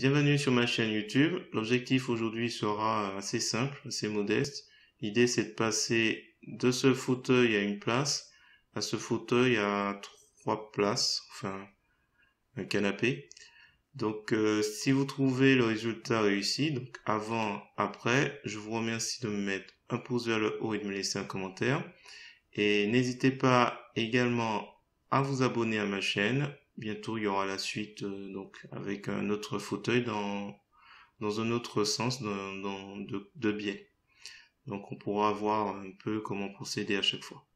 Bienvenue sur ma chaîne YouTube. L'objectif aujourd'hui sera assez simple, assez modeste. L'idée c'est de passer de ce fauteuil à une place, à ce fauteuil à 3 places, enfin un canapé. Donc si vous trouvez le résultat réussi, donc avant, après, je vous remercie de me mettre un pouce vers le haut et de me laisser un commentaire. Et n'hésitez pas également à vous abonner à ma chaîne. Bientôt, il y aura la suite donc avec un autre fauteuil dans un autre sens de biais. Donc, on pourra voir un peu comment procéder à chaque fois.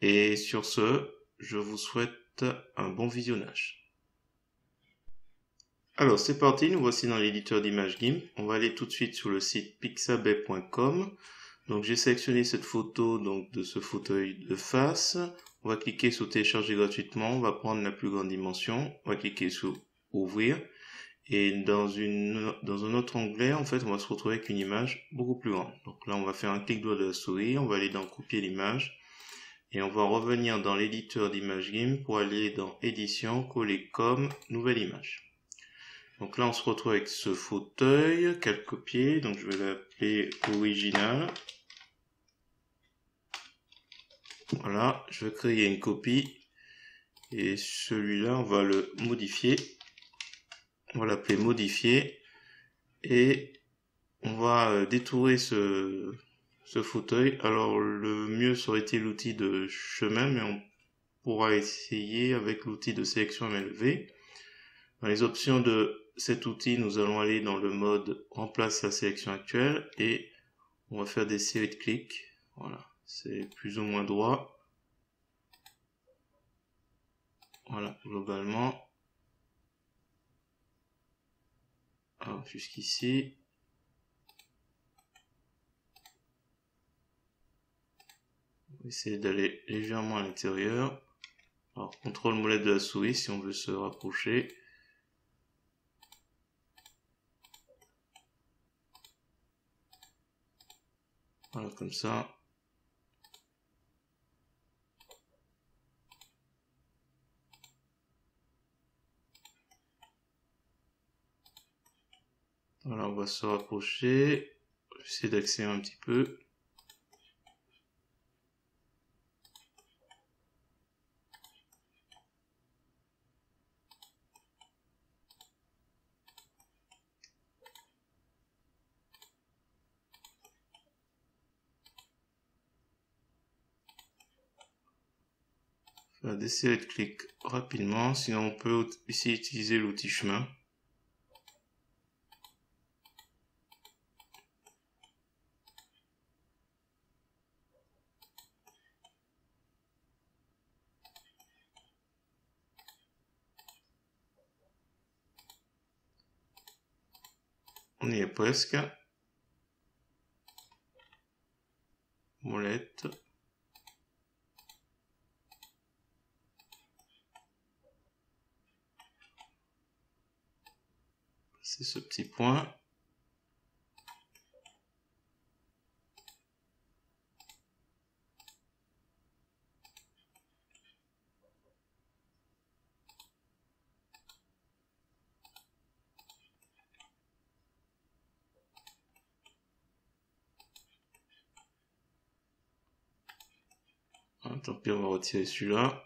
Et sur ce, je vous souhaite un bon visionnage. Alors, c'est parti, nous voici dans l'éditeur d'images GIMP. On va aller tout de suite sur le site pixabay.com. Donc j'ai sélectionné cette photo donc de ce fauteuil de face. On va cliquer sur télécharger gratuitement. On va prendre la plus grande dimension. On va cliquer sur ouvrir. Et dans un autre onglet, en fait, on va se retrouver avec une image beaucoup plus grande. Donc là, on va faire un clic droit de la souris. On va aller dans copier l'image. Et on va revenir dans l'éditeur d'image GIMP pour aller dans édition, coller comme, nouvelle image. Donc là, on se retrouve avec ce fauteuil qu'à copier. Donc je vais l'appeler original. Voilà, je vais créer une copie et celui-là, on va le modifier. On va l'appeler modifier et on va détourer ce fauteuil. Alors, le mieux serait-il l'outil de chemin, mais on pourra essayer avec l'outil de sélection MLV. Dans les options de cet outil, nous allons aller dans le mode remplace la sélection actuelle et on va faire des séries de clics. Voilà, c'est plus ou moins droit. Voilà, globalement. Alors, jusqu'ici. On va essayer d'aller légèrement à l'intérieur. Alors, contrôle molette de la souris si on veut se rapprocher. Voilà, comme ça. Voilà, on va se rapprocher. Je vais essayer d'accélérer un petit peu. Faire des séries de clics rapidement, sinon on peut ici utiliser l'outil chemin. On y est presque. Molette. C'est ce petit point. Tant pis, on va retirer celui-là.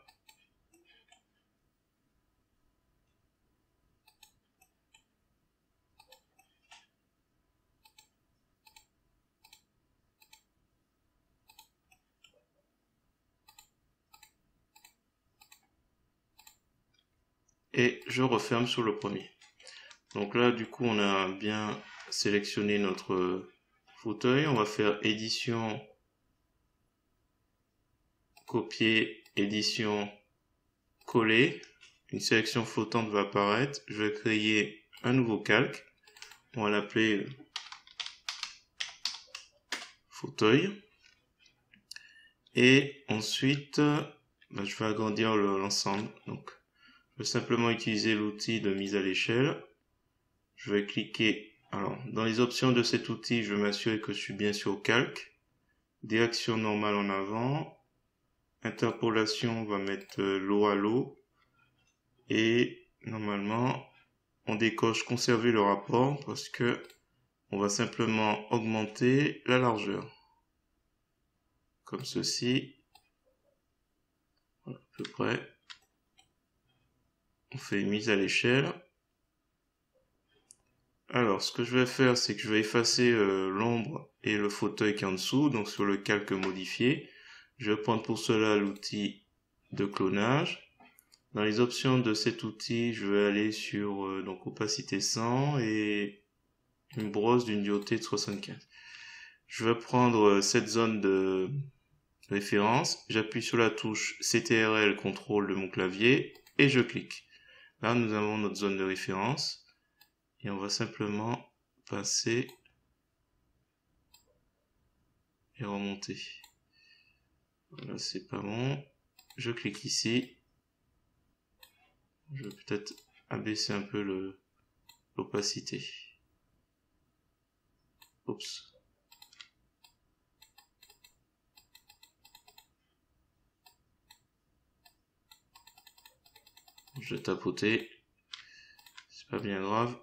Et je referme sur le premier. Donc là, du coup, on a bien sélectionné notre fauteuil. On va faire édition, copier, édition, coller. Une sélection flottante va apparaître. Je vais créer un nouveau calque. On va l'appeler fauteuil. Et ensuite, je vais agrandir l'ensemble. Donc, je vais simplement utiliser l'outil de mise à l'échelle. Je vais cliquer. Alors, dans les options de cet outil, je vais m'assurer que je suis bien sur calque. Direction normale en avant. Interpolation, on va mettre l'eau à l'eau. Et normalement, on décoche conserver le rapport parce que on va simplement augmenter la largeur. Comme ceci. Voilà, à peu près. On fait une mise à l'échelle. Alors, ce que je vais faire, c'est que je vais effacer l'ombre et le fauteuil qui est en dessous, donc sur le calque modifié. Je vais prendre pour cela l'outil de clonage. Dans les options de cet outil, je vais aller sur donc opacité 100 et une brosse d'une dureté de 75. Je vais prendre cette zone de référence, j'appuie sur la touche CTRL contrôle de mon clavier et je clique. Là, nous avons notre zone de référence et on va simplement passer et remonter. Voilà, c'est pas bon. Je clique ici. Je vais peut-être abaisser un peu l'opacité. Oups. Je vais tapoter. C'est pas bien grave.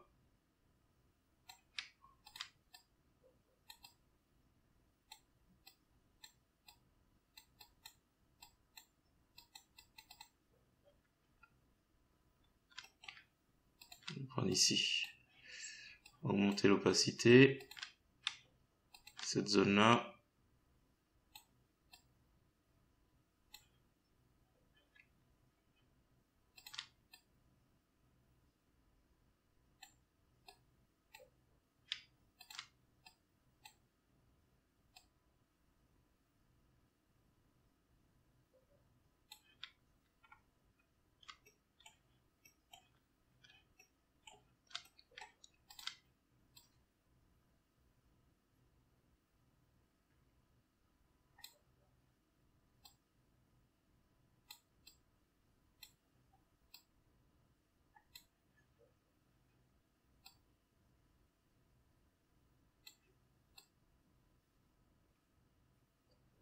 Je vais prendre ici. Augmenter l'opacité. Cette zone-là.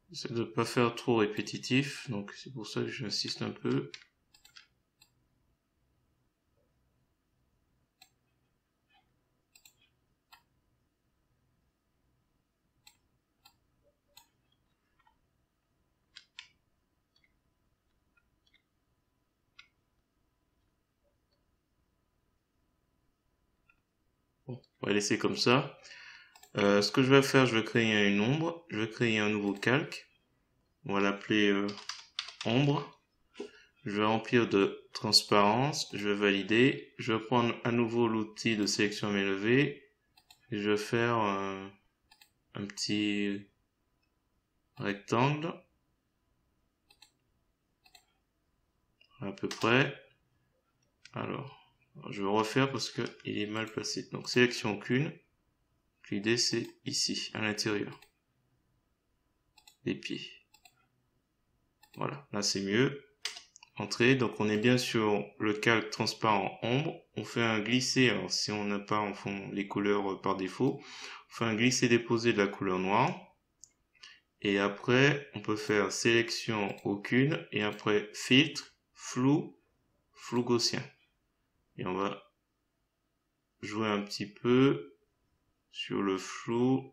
J'essaie de ne pas faire trop répétitif, donc c'est pour ça que j'insiste un peu. Bon, on va laisser comme ça. Ce que je vais faire, je vais créer une ombre. Je vais créer un nouveau calque. On va l'appeler ombre. Je vais remplir de transparence. Je vais valider. Je vais prendre à nouveau l'outil de sélection à main levée. Et je vais faire un petit rectangle. À peu près. Alors, je vais refaire parce qu'il est mal placé. Donc, sélection aucune. L'idée, c'est ici, à l'intérieur des pieds. Voilà, là, c'est mieux. Entrée, donc on est bien sur le calque transparent ombre. On fait un glisser, alors si on n'a pas en fond les couleurs par défaut, on fait un glisser-déposer de la couleur noire. Et après, on peut faire sélection aucune et après filtre, flou, flou gaussien. Et on va jouer un petit peu sur le flou.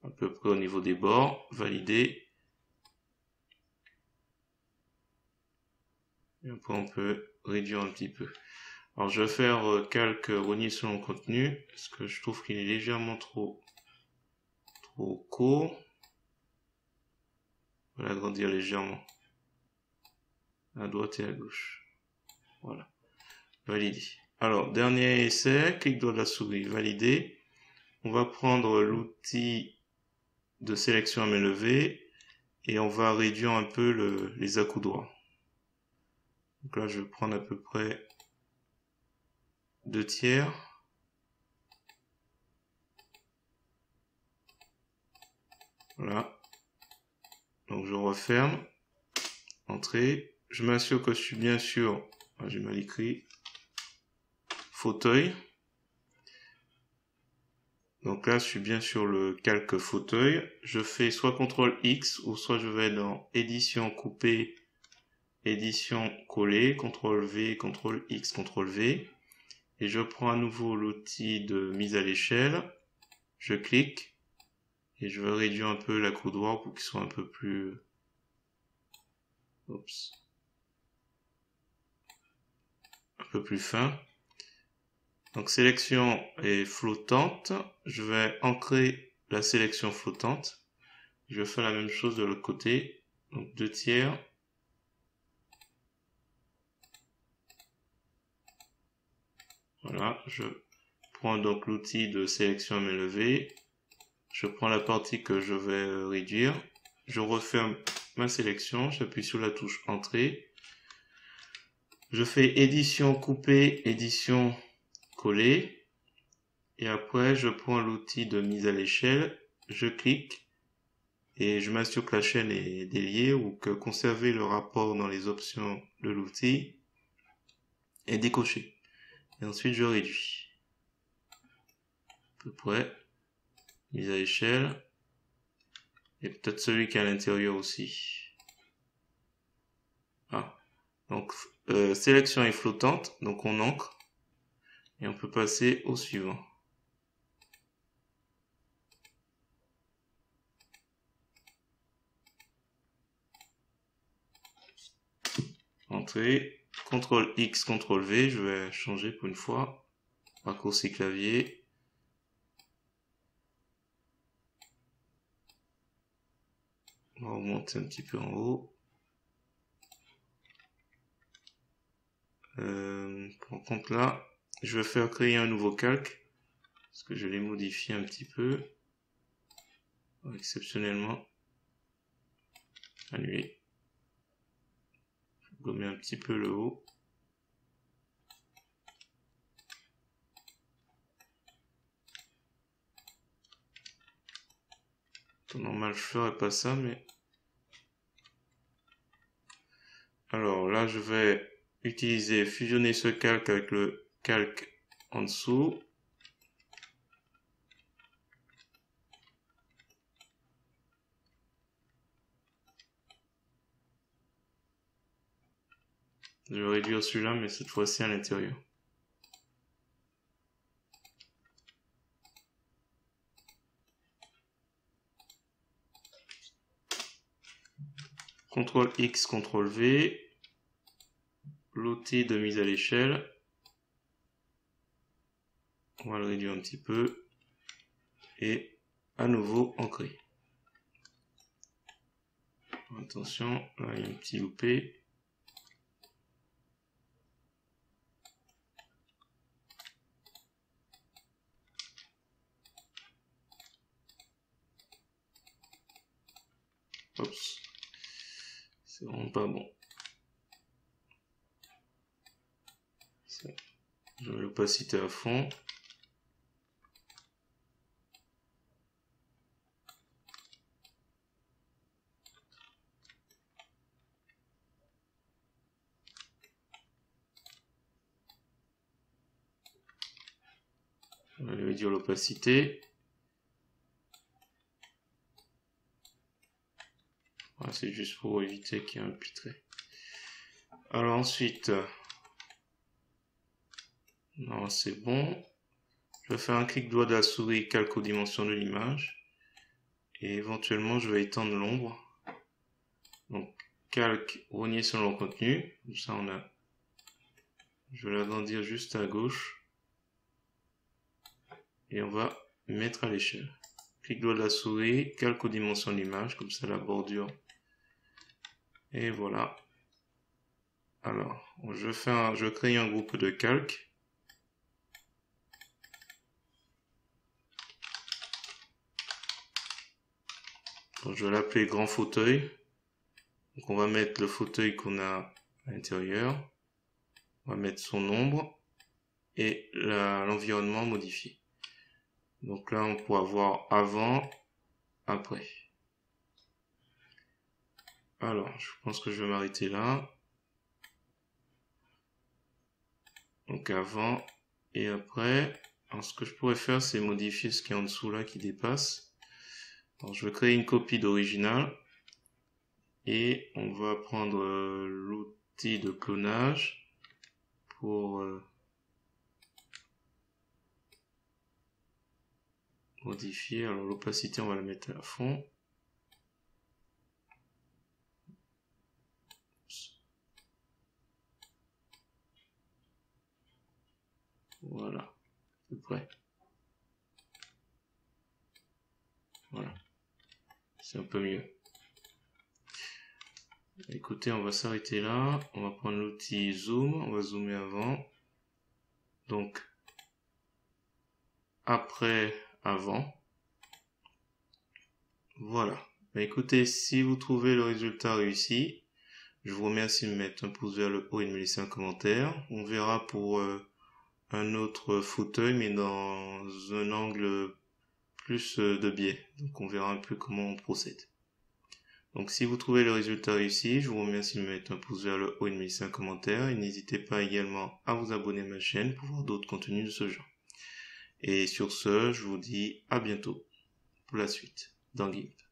À peu près au niveau des bords, valider. Et après on peut réduire un petit peu. Alors je vais faire calque rogner selon le contenu, parce que je trouve qu'il est légèrement trop court. On va l'agrandir légèrement. À droite et à gauche. Voilà. Validé. Alors, dernier essai, clic droit de la souris, validé. On va prendre l'outil de sélection à main levée et on va réduire un peu les accoudoirs. Donc là, je vais prendre à peu près 2/3. Voilà. Donc je referme. Entrée. Je m'assure que je suis bien sûr, j'ai mal écrit, fauteuil. Donc là, je suis bien sur le calque fauteuil. Je fais soit CTRL X ou soit je vais dans édition couper, édition coller, CTRL V, CTRL X, CTRL V. Et je prends à nouveau l'outil de mise à l'échelle. Je clique et je vais réduire un peu la coudoir pour qu'il soit un peu plus... Oups. Un peu plus fin. Donc sélection est flottante. Je vais ancrer la sélection flottante. Je vais faire la même chose de l'autre côté. Donc 2/3. Voilà, je prends donc l'outil de sélection à main levée. Je prends la partie que je vais réduire. Je referme ma sélection. J'appuie sur la touche Entrée. Je fais édition couper, édition coller. Et après, je prends l'outil de mise à l'échelle. Je clique. Et je m'assure que la chaîne est déliée ou que conserver le rapport dans les options de l'outil est décoché. Et ensuite, je réduis. À peu près. Mise à l'échelle. Et peut-être celui qui est à l'intérieur aussi. Ah. Donc, sélection est flottante. Donc, on ancre. Et on peut passer au suivant. Entrée. CTRL X, CTRL V. Je vais changer pour une fois. Raccourci clavier. On va remonter un petit peu en haut. Par contre là, je vais faire créer un nouveau calque. Parce que je l'ai modifié un petit peu. Exceptionnellement. Annuler. Je vais gommer un petit peu le haut. Normal, je ferais pas ça, mais... Alors là, je vais utiliser, fusionner ce calque avec le calque en dessous. Je vais réduire celui-là, mais cette fois-ci à l'intérieur. CTRL X, CTRL V. L'outil de mise à l'échelle. On va le réduire un petit peu. Et à nouveau ancré. Attention, là il y a un petit loupé. Oups. C'est vraiment pas bon. Je vais l'opacité à fond. On va réduire l'opacité. Voilà, c'est juste pour éviter qu'il y ait un petit trait. Alors ensuite, non, c'est bon. Je vais faire un clic droit de la souris, calque aux dimensions de l'image. Et éventuellement, je vais étendre l'ombre. Donc, calque, rogner sur le contenu. Comme ça, on a... Je vais l'agrandir juste à gauche. Et on va mettre à l'échelle. Clic droit de la souris, calque aux dimensions de l'image. Comme ça, la bordure. Et voilà. Alors, je crée un groupe de calques. Donc, je vais l'appeler grand fauteuil. Donc, on va mettre le fauteuil qu'on a à l'intérieur. On va mettre son ombre et l'environnement modifié. Donc là, on pourra voir avant, après. Alors, je pense que je vais m'arrêter là. Donc avant et après. Alors ce que je pourrais faire, c'est modifier ce qui est en dessous là qui dépasse. Alors je vais créer une copie d'original et on va prendre l'outil de clonage pour modifier. Alors l'opacité, on va la mettre à fond. Voilà, à peu près. Voilà, c'est un peu mieux. Écoutez, on va s'arrêter là. On va prendre l'outil zoom, on va zoomer avant. Donc, après, avant. Voilà. Bah, écoutez, si vous trouvez le résultat réussi, je vous remercie de mettre un pouce vers le haut et de me laisser un commentaire. On verra pour un autre fauteuil, mais dans un angle plus de biais. Donc on verra un peu comment on procède. Donc si vous trouvez le résultat réussi, je vous remercie de me mettre un pouce vers le haut et de me laisser un commentaire. Et n'hésitez pas également à vous abonner à ma chaîne pour voir d'autres contenus de ce genre. Et sur ce, je vous dis à bientôt pour la suite dans GIMP.